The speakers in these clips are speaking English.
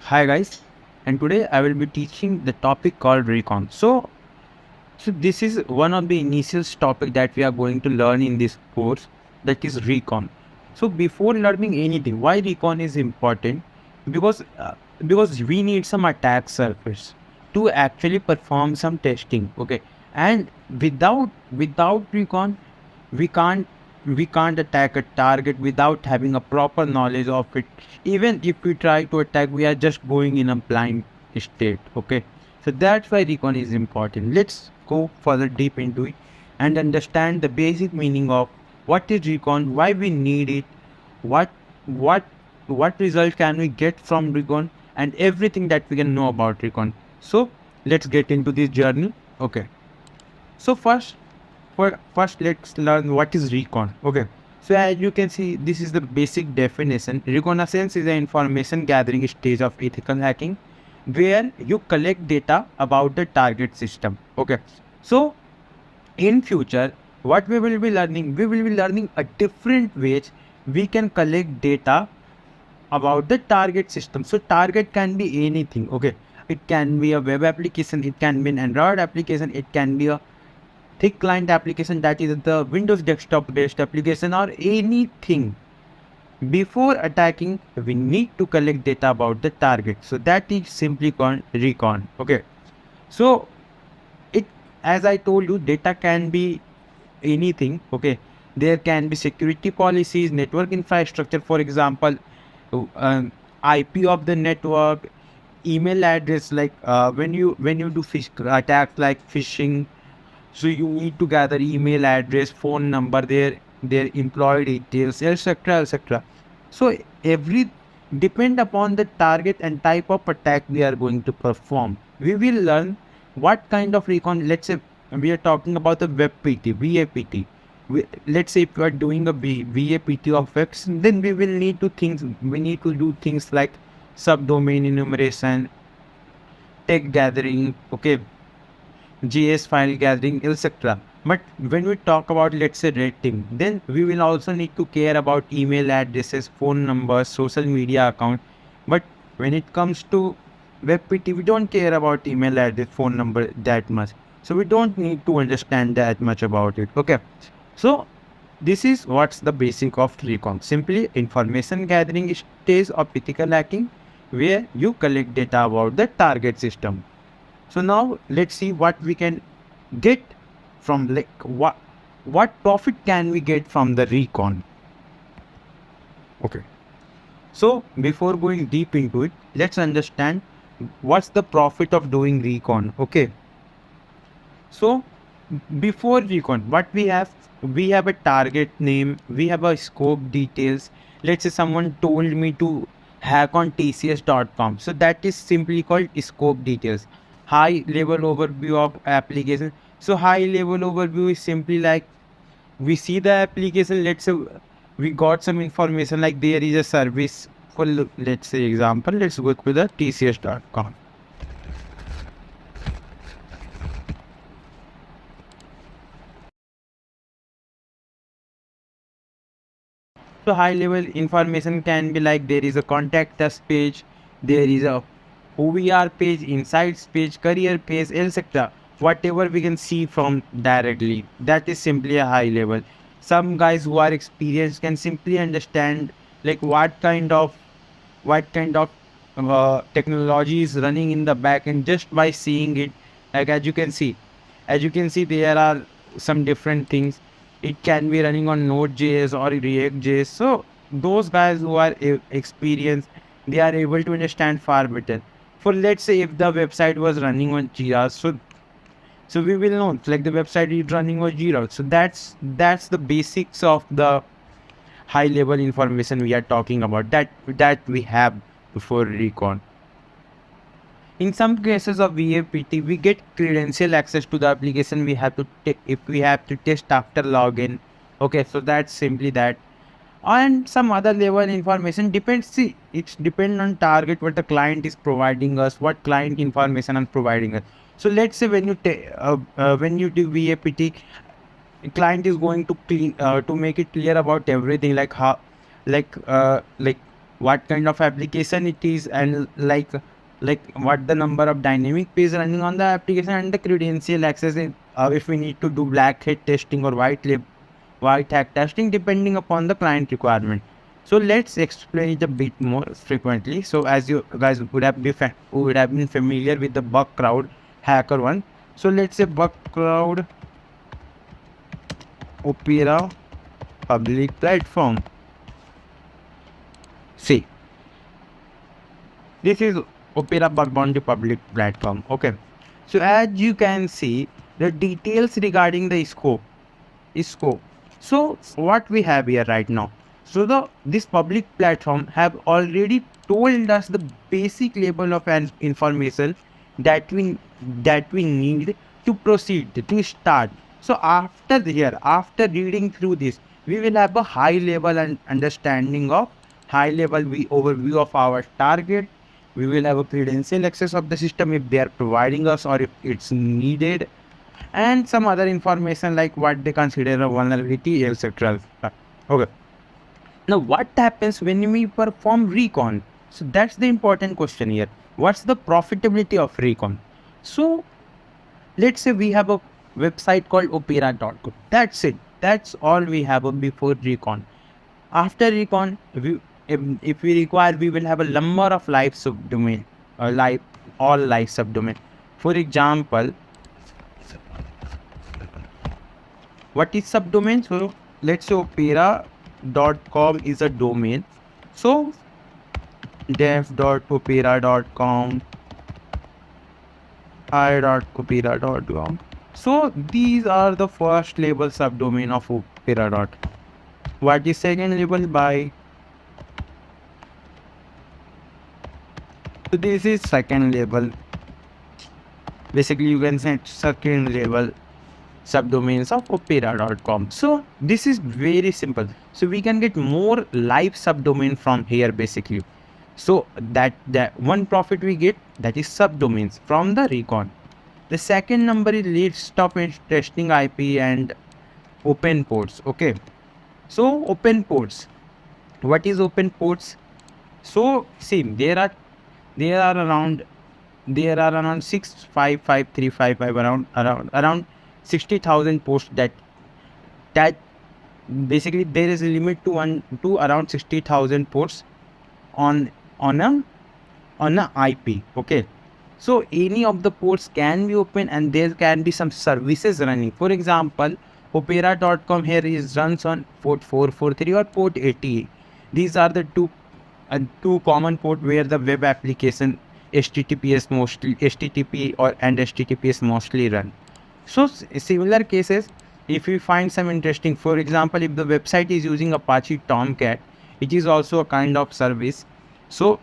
Hi guys, and today I will be teaching the topic called Recon. So this is one of the initial topic that we are going to learn in this course, that is Recon. So before learning anything, why Recon is important? Because because we need some attack surface to actually perform some testing. Okay, and without Recon, we can't we can't attack a target without having a proper knowledge of it. Even if we try to attack, we are just going in a blind state. Okay, so that's why Recon is important. Let's go further deep into it and understand the basic meaning of what is Recon, why we need it, what what what result can we get from Recon, and everything that we can know about Recon. So let's get into this journey. Okay, so first let's learn what is Recon. Okay, so as you can see, this is the basic definition. Reconnaissance is an information gathering stage of ethical hacking where you collect data about the target system. Okay, so in future, what we will be learning a different ways we can collect data about the target system. So target can be anything. Okay, it can be a web application, it can be an Android application, it can be a thick client application, that is the Windows desktop based application, or anything. Before attacking, we need to collect data about the target. So that is simply called Recon. Okay, so it, as I told you, data can be anything. Okay, there can be security policies, network infrastructure, for example, IP of the network, email address, like when you do fish attacks like phishing. So you need to gather email address, phone number, their employee details, etc., etc. So every depend upon the target and type of attack we are going to perform. We will learn what kind of recon. Let's say we are talking about the web PT, VAPT. Let's say if we are doing a VAPT of X, then we need to do things like subdomain enumeration, tag gathering, okay, JS file gathering, etc. But when we talk about, let's say, red team, then we will also need to care about email addresses, phone numbers, social media account. But when it comes to WebPT, we don't care about email address, phone number that much. So we don't need to understand that much about it. Okay. So this is what's the basic of Recon. Simply information gathering stage of ethical hacking where you collect data about the target system. So now let's see what we can get from, like, what profit can we get from the Recon. Okay. So before going deep into it, let's understand what's the profit of doing Recon. Okay. So before Recon, what we have a target name, we have a scope details. Let's say someone told me to hack on tcs.com. So that is simply called scope details. High level overview of application. So high level overview is simply like we see the application. Let's say we got some information like there is a service for, let's say example, let's go with the tcs.com. So high level information can be like there is a contact us page, there is a OVR page, insights page, career page, etc. Whatever we can see from directly, that is simply a high level. Some guys who are experienced can simply understand like what kind of technology is running in the back end just by seeing it. Like as you can see there are some different things. It can be running on Node.js or React.js. So those guys who are experienced, they are able to understand far better. For, let's say, if the website was running on Jira, so we will know like the website is running on Jira. So that's the basics of the high level information we are talking about, that we have before Recon. In some cases of VAPT, we get credential access to the application. We have to if we have to test after login. Okay, so that's simply that. And some other level information depends. See, it's depend on target what the client is providing us, what client information is providing us. So let's say when you do VAPT, client is going to clean to make it clear about everything, like how, like what kind of application it is, and like what the number of dynamic pages running on the application, and the credential access if we need to do black hat testing or white hat testing depending upon the client requirement. So let's explain it a bit more frequently. So as you guys would have been familiar with the bug crowd hacker one. So let's say bug crowd Opera public platform. See, this is Opera bug bounty public platform. Okay. So as you can see, the details regarding the scope. So what we have here right now. So this public platform have already told us the basic level of an information that we need to proceed to start. So after reading through this, we will have a high level and understanding of overview of our target. We will have a credential access of the system if they are providing us or if it's needed, and some other information like what they consider a vulnerability, etc. Okay. Now, what happens when we perform recon? So that's the important question here. What's the profitability of recon? So let's say we have a website called opera.com. That's it. That's all we have before recon. After recon, if we require, we will have a number of live subdomain, all live subdomain. For example, what is subdomain? So let's say opera.com is a domain. So dev.opera.com, i.opera.com. So these are the first label subdomain of opera. What is second label? By. So this is second label. Basically, you can set second label subdomains of opera.com. So this is very simple. So we can get more live subdomain from here basically. So that one profit we get, that is subdomains from the recon. The second number is lead stop testing IP and open ports. Okay. So open ports. What is open ports? So see, there are around 655,355 around 60,000 posts that basically there is a limit to around 60,000 ports on a IP. Okay. So any of the ports can be open and there can be some services running. For example, opera.com here runs on port 443 or port 80. These are the two common port where the web application HTTP and HTTPS mostly run. So similar cases, if we find some interesting, for example, if the website is using Apache Tomcat, it is also a kind of service. So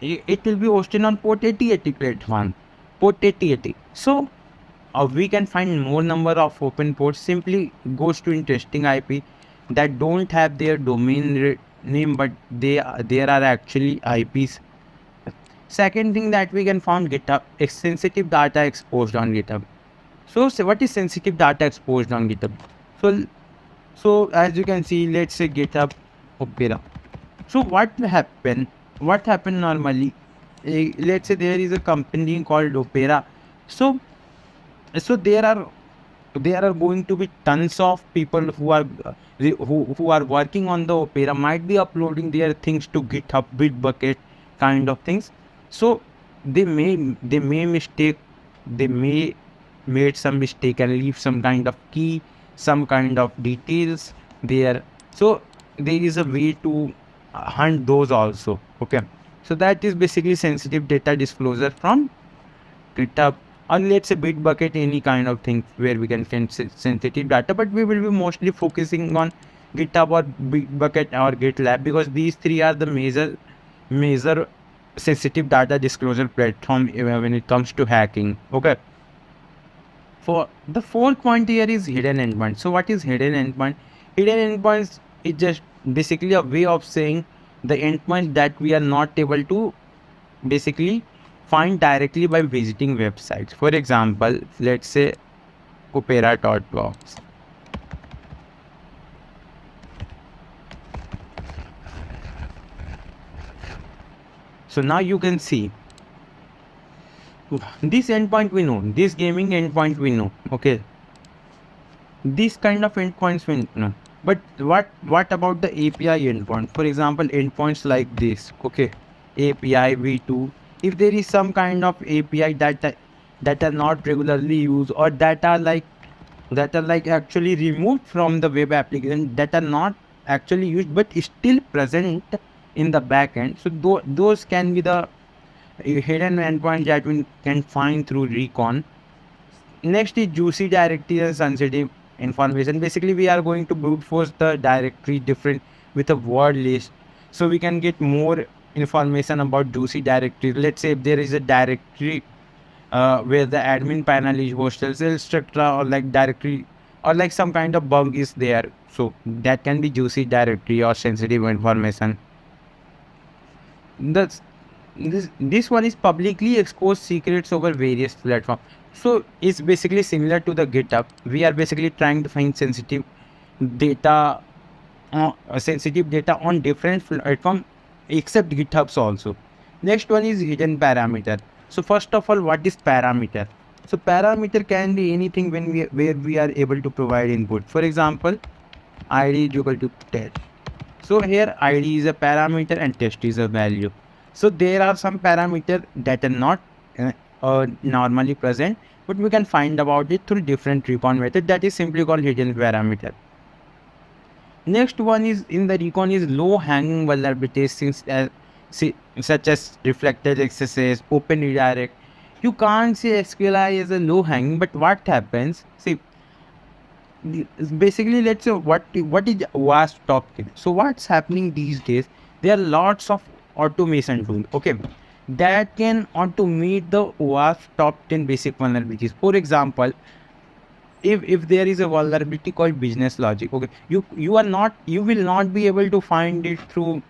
it will be hosted on port 8080 platform, port 8080. So we can find more number of open ports. Simply goes to interesting IP that don't have their domain name, but there are actually IPs. Second thing that we can find, GitHub, sensitive data exposed on GitHub. So what is sensitive data exposed on GitHub? So as you can see, let's say GitHub Opera. So what happened normally? Let's say there is a company called Opera. So there are going to be tons of people who are working on the Opera, might be uploading their things to GitHub, Bitbucket kind of things. So they may made some mistake and leave some kind of key, some kind of details there. So there is a way to hunt those also. Okay. So that is basically sensitive data disclosure from GitHub, or let's say Bitbucket, any kind of thing where we can find sensitive data, but we will be mostly focusing on GitHub or Bitbucket or GitLab, because these three are the major sensitive data disclosure platform when it comes to hacking. Okay. For the fourth point here is hidden endpoint. So what is hidden endpoint? Hidden endpoints is just basically a way of saying the endpoint that we are not able to basically find directly by visiting websites. For example, let's say opera.com. So now you can see this endpoint we know, this gaming endpoint we know, okay, this kind of endpoints we know. But what about the API endpoint? For example, endpoints like this, okay, API v2. If there is some kind of API that are not regularly used, or that are like actually removed from the web application, that are not actually used but still present in the backend, so those can be the hidden endpoints that we can find through Recon. Next is juicy directory and sensitive information. Basically, we are going to brute force the directory different with a word list, so we can get more information about juicy directory. Let's say if there is a directory where the admin panel is hostels, etc., or like directory, or like some kind of bug is there. So that can be juicy directory or sensitive information. That's this one is publicly exposed secrets over various platforms. So it's basically similar to the GitHub. We are basically trying to find data, sensitive data on different platforms except GitHub's also. Next one is hidden parameter. So first of all, what is parameter? So parameter can be anything where we are able to provide input. For example, ID is equal to test. So here ID is a parameter and test is a value. So there are some parameters that are not normally present, but we can find about it through different recon method, that is simply called hidden parameter. Next one is in the recon is low hanging vulnerabilities, such as reflected accesses, open redirect. You can't say SQLi is a low hanging, but what happens? See, basically, let's say what is OWASP top 10. So what's happening these days? There are lots of automation tools, okay, that can automate the OWASP top 10 basic vulnerabilities. For example, if there is a vulnerability called business logic, okay, you will not be able to find it through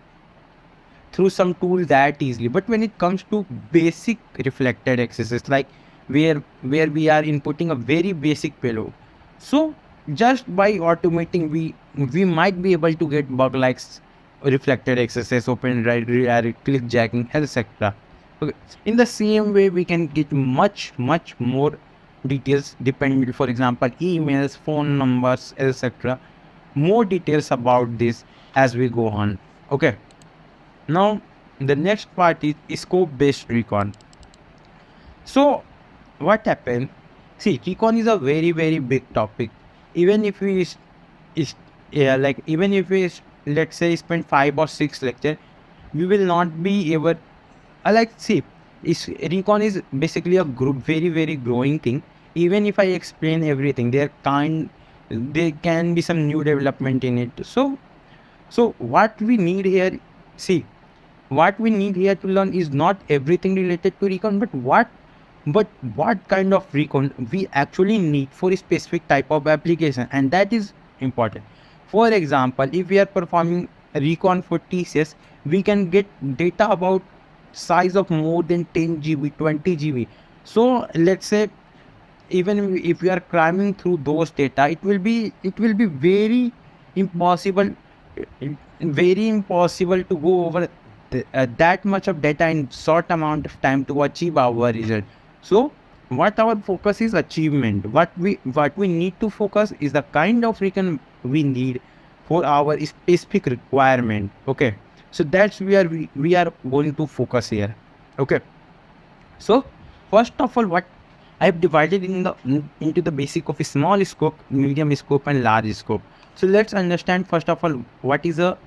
some tool that easily. But when it comes to basic reflected accesses, like where we are inputting a very basic payload, so just by automating we might be able to get bug like reflected accesses, open redirect, click jacking, etc. Okay. In the same way, we can get much more details depending, for example, emails, phone numbers, etc. More details about this as we go on. Okay. Now, the next part is scope-based recon. So, what happened? See, recon is a very big topic. Even if we is like even if we let's say spend 5 or 6 lectures, we will not be able. Like see, recon is basically a very growing thing. Even if I explain everything, there can be some new development in it. So what we need here, see, what we need here to learn is not everything related to recon, but what kind of recon we actually need for a specific type of application, and that is important. For example, if we are performing recon for TCS, we can get data about size of more than 10 GB, 20 GB. So let's say even if we are climbing through those data, it will be very impossible to go over that much of data in short amount of time to achieve our result. So what our focus is achievement. What we need to focus is the kind of recon we need for our specific requirement. Okay, so that's where we are going to focus here. Okay, so first of all, what I've divided into the basic of a small scope, medium scope, and large scope. So let's understand first of all what is a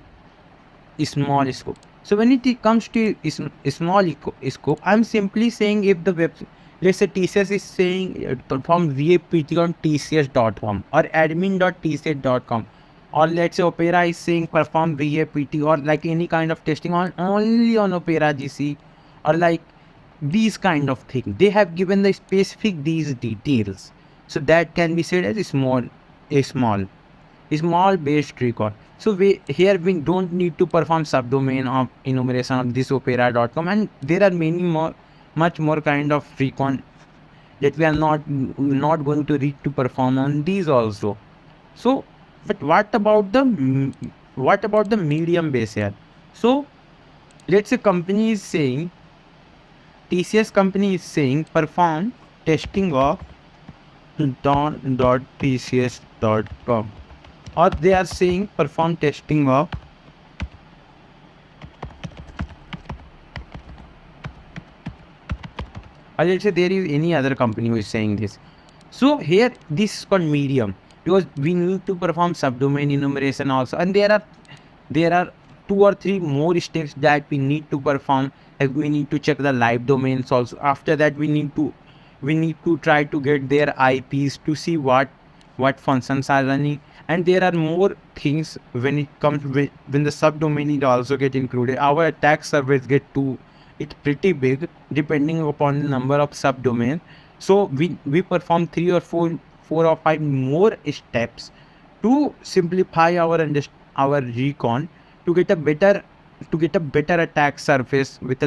small scope. So when it comes to small scope, I'm simply saying if the web, let's say TCS is saying perform VAPT on TCS.com or admin.tcs.com, or let's say Opera is saying perform VAPT or like any kind of testing on only on Opera GC, or like these kind of thing. They have given the specific these details, so that can be said as a small based record. So here we don't need to perform subdomain of enumeration of this opera.com, and there are much more kind of recon that we are not going to read to perform on these also. So but what about the medium base here? So let's say company is saying, TCS company is saying perform testing of don.tcs.com, or they are saying perform testing of, or let's say there is any other company who is saying this. So here this is called medium, because we need to perform subdomain enumeration also, and there are two or three more steps that we need to perform. Like we need to check the live domains also. After that we need to try to get their IPs to see what functions are running, and there are more things when it comes with, when the subdomain is also get included. Our attack surface get to it pretty big depending upon the number of subdomain. So we perform four or five more steps to simplify our recon, to get a better attack surface with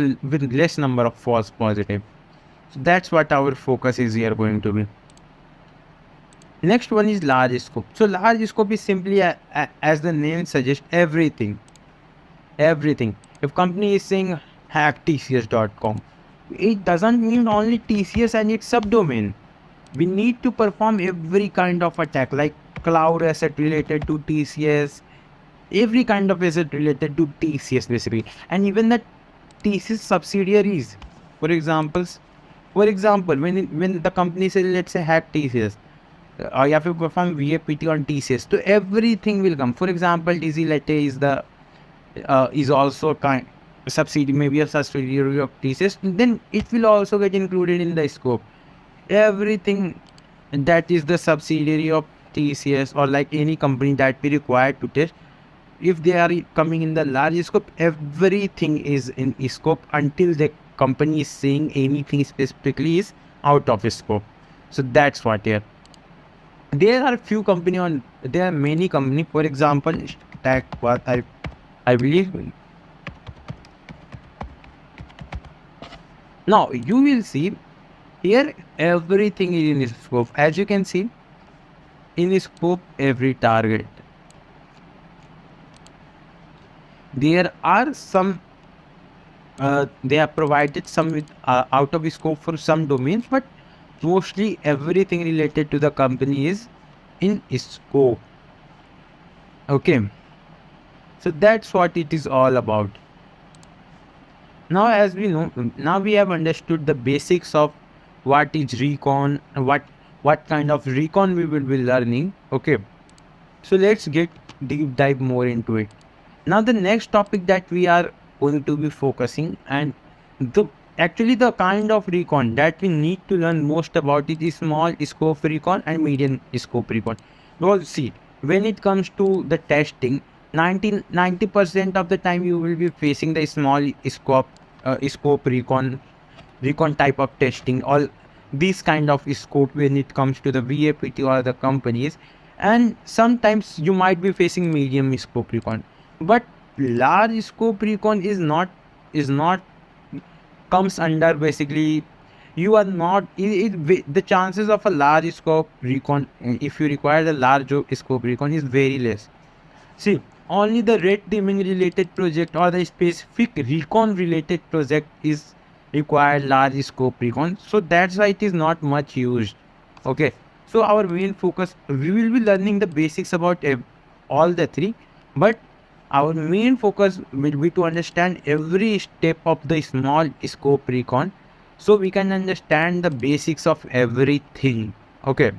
less number of false positive. So that's what our focus is here going to be. Next one is large scope. So large scope is simply as the name suggests, everything. If company is saying hack tcs.com, it doesn't mean only TCS and its subdomain. We need to perform every kind of attack, like cloud asset related to TCS, every kind of asset related to TCS basically, and even the TCS subsidiaries. For examples, when the company says, let's say hack TCS, you have to perform VAPT on TCS, so everything will come. For example, TC Latte is also a kind subsidiary, maybe a subsidiary of TCS, then it will also get included in the scope. Everything that is the subsidiary of TCS, or like any company that we require to test, if they are coming in the large scope, everything is in scope until the company is saying anything specifically is out of scope. So that's what here. There are many company. For example, Stack, what I believe. Now you will see here everything is in scope. As you can see, in scope every target. There are some they have provided some with out of scope for some domains, but mostly everything related to the company is in scope. Okay, so that's what it is all about. Now as we know, now we have understood the basics of what is recon, what kind of recon we will be learning. Okay, so let's get deep dive more into it. Now the next topic that we are going to be focusing, and actually the kind of recon that we need to learn most about it is small scope recon and medium scope recon. Because see, when it comes to the testing, 90% of the time you will be facing the small scope recon type of testing, all this kind of scope when it comes to the VAPT or the companies, and sometimes you might be facing medium scope recon. But large scope recon is not comes under basically, you are not the chances of a large scope recon, if you require the large scope recon, is very less. See, only the red teaming related project or the specific recon related project is required large scope recon, so that's why it is not much used. Okay, so our main focus, we will be learning the basics about all the three, but our main focus will be to understand every step of the small scope recon, so we can understand the basics of everything. Okay.